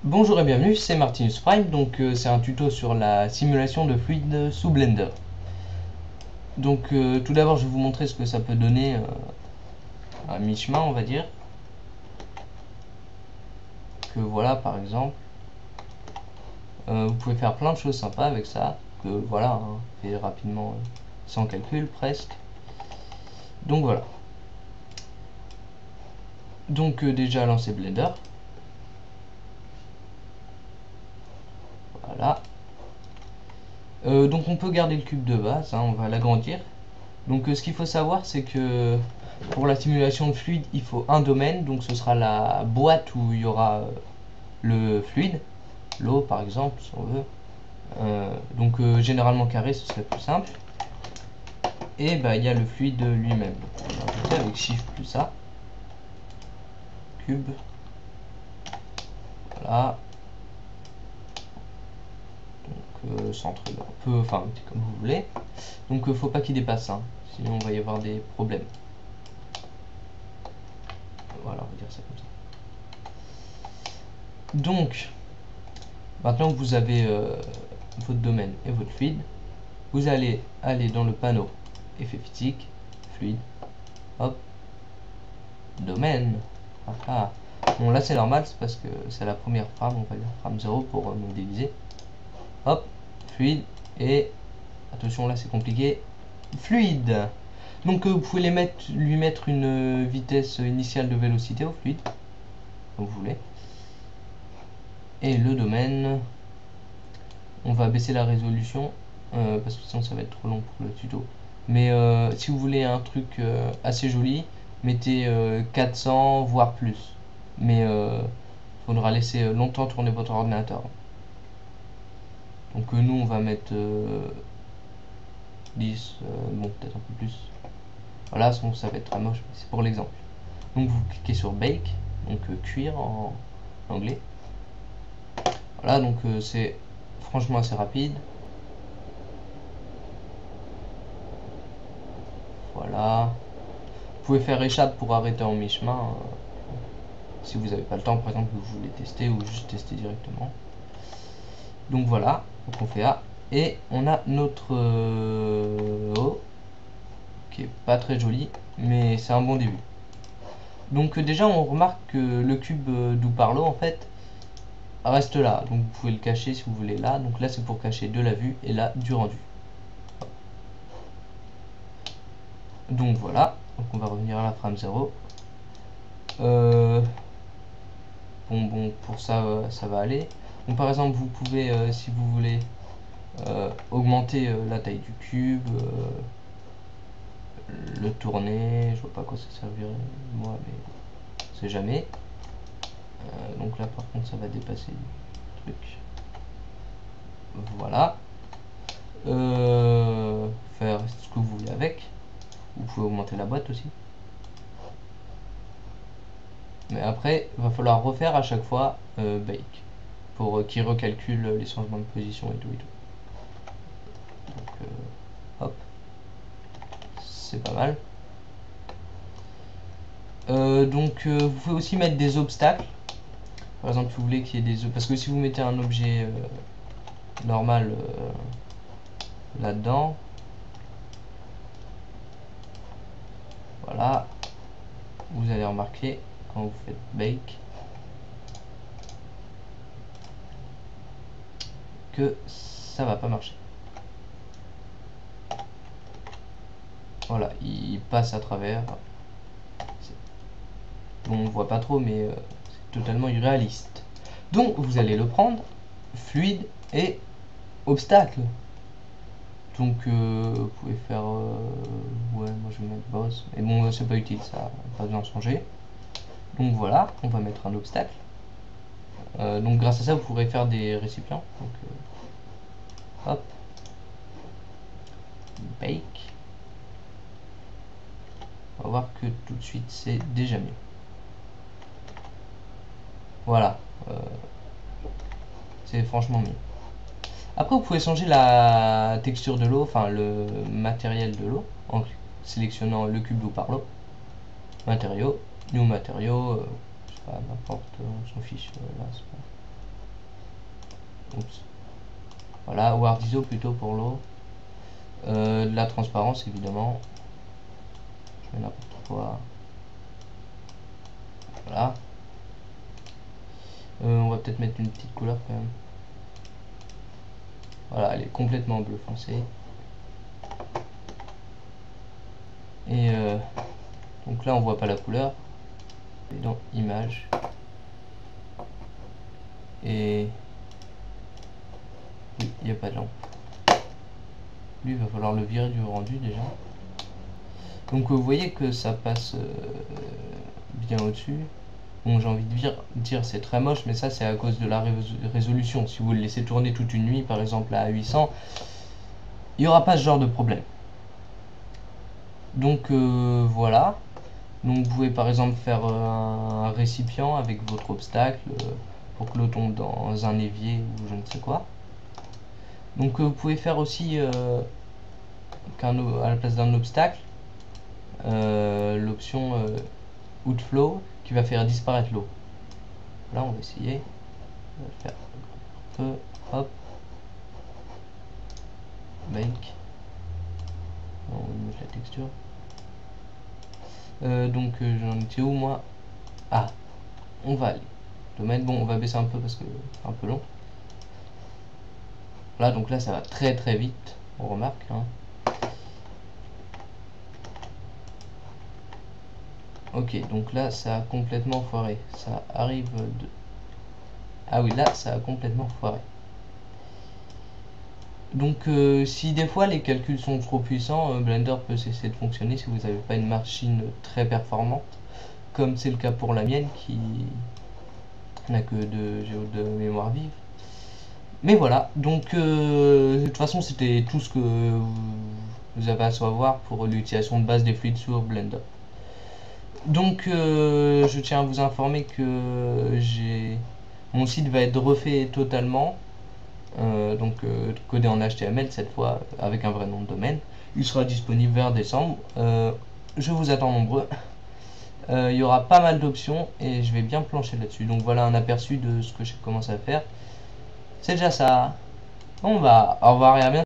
Bonjour et bienvenue, c'est Martinus Prime, donc c'est un tuto sur la simulation de fluide sous Blender. Donc tout d'abord je vais vous montrer ce que ça peut donner à mi-chemin on va dire. Que voilà par exemple, vous pouvez faire plein de choses sympas avec ça, que voilà, hein, fait rapidement sans calcul presque. Donc voilà. Donc déjà lancer Blender. Voilà. Donc on peut garder le cube de base, hein, on va l'agrandir. Donc ce qu'il faut savoir c'est que pour la simulation de fluide il faut un domaine, donc ce sera la boîte où il y aura le fluide, l'eau par exemple si on veut. Donc généralement carré ce serait plus simple. Et bah il y a le fluide lui-même. On va ajouter avec Shift plus A. Cube. Voilà. Donc centre un peu, enfin comme vous voulez. Donc faut pas qu'il dépasse, hein, sinon il va y avoir des problèmes. Voilà, on va dire ça comme ça. Donc, maintenant que vous avez votre domaine et votre fluide, vous allez aller dans le panneau effet physique, fluide, hop, domaine. Ah, bon là c'est normal, c'est parce que c'est la première frame, on va dire frame 0 pour modéliser. Hop, fluide, et attention là c'est compliqué, fluide. Donc vous pouvez lui mettre une vitesse initiale de vélocité au fluide, comme vous voulez. Et le domaine, on va baisser la résolution parce que sinon ça va être trop long pour le tuto. Mais si vous voulez un truc assez joli, mettez 400 voire plus. Mais faudra laisser longtemps tourner votre ordinateur. Donc nous on va mettre 10, bon peut-être un peu plus. Voilà, sinon ça va être très moche, c'est pour l'exemple. Donc vous cliquez sur Bake, donc cuire en anglais. Voilà, donc c'est franchement assez rapide. Voilà. Vous pouvez faire échappe pour arrêter en mi-chemin. Si vous n'avez pas le temps, par exemple, que vous voulez tester ou juste tester directement. Donc voilà, donc on fait A. Et on a notre O, qui est pas très joli, mais c'est un bon début. Donc déjà, on remarque que le cube d'où parle en fait, reste là. Donc vous pouvez le cacher si vous voulez là. Donc là, c'est pour cacher de la vue et là, du rendu. Donc voilà, donc on va revenir à la frame 0. Bon, pour ça, ça va aller. Donc par exemple, vous pouvez, si vous voulez, augmenter la taille du cube, le tourner, je vois pas à quoi ça servirait moi, mais c'est jamais. Donc là par contre ça va dépasser le truc. Voilà. Faire ce que vous voulez avec. Vous pouvez augmenter la boîte aussi. Mais après, il va falloir refaire à chaque fois Bake pour qu'il recalcule les changements de position et tout et tout. Donc hop, c'est pas mal. Donc vous pouvez aussi mettre des obstacles. Par exemple, si vous voulez qu'il y ait des... Parce que si vous mettez un objet normal là-dedans, voilà, vous allez remarquer quand vous faites Bake que ça va pas marcher. Voilà, il passe à travers. Bon, on voit pas trop, mais c'est totalement irréaliste. Donc, vous allez le prendre, fluide et obstacle. Donc, vous pouvez faire... ouais, moi je vais mettre boss. Mais bon, c'est pas utile, ça, pas besoin de changer. Donc voilà, on va mettre un obstacle. Donc grâce à ça, vous pourrez faire des récipients. Donc, hop. Bake. On va voir que tout de suite, c'est déjà mieux. Voilà. C'est franchement mieux. Après, vous pouvez changer la texture de l'eau, enfin le matériel de l'eau, en sélectionnant le cube d'eau par l'eau. Matériaux, new matériaux, je sais pas, n'importe, on s'en fiche, là, c'est pas... Oups. Voilà, Ward ISO plutôt pour l'eau. De la transparence évidemment. Je mets n'importe quoi. Voilà. On va peut-être mettre une petite couleur quand même. Voilà, elle est complètement bleu foncé. Et donc là on voit pas la couleur. Et dans image. Et oui, il n'y a pas de lampe. Lui il va falloir le virer du rendu déjà. Donc vous voyez que ça passe bien au-dessus. Bon, j'ai envie de dire c'est très moche, mais ça c'est à cause de la résolution. Si vous le laissez tourner toute une nuit, par exemple à 800, il n'y aura pas ce genre de problème. Donc voilà. Donc vous pouvez par exemple faire un récipient avec votre obstacle pour que l'eau tombe dans un évier ou je ne sais quoi. Donc vous pouvez faire aussi à la place d'un obstacle l'option Outflow qui va faire disparaître l'eau. Là on va essayer. On va le faire un peu. Hop. Bake. On va mettre la texture. Donc j'en étais où moi? Ah, on va aller. Domaine, bon on va baisser un peu parce que c'est un peu long. Là donc là ça va très très vite, on remarque hein. Ok, donc là ça a complètement foiré. Ça arrive de... Ah oui, là ça a complètement foiré. Donc si des fois les calculs sont trop puissants, Blender peut cesser de fonctionner si vous n'avez pas une machine très performante, comme c'est le cas pour la mienne qui n'a que 2 Go de mémoire vive. Mais voilà, donc de toute façon c'était tout ce que vous avez à savoir pour l'utilisation de base des fluides sur Blender. Donc je tiens à vous informer que mon site va être refait totalement. Donc codé en HTML cette fois avec un vrai nom de domaine. Il sera disponible vers décembre. Je vous attends nombreux. Il y aura pas mal d'options et je vais bien plancher là-dessus. Donc voilà un aperçu de ce que j'ai commencé à faire. C'est déjà ça. Bon bah au revoir et à bientôt.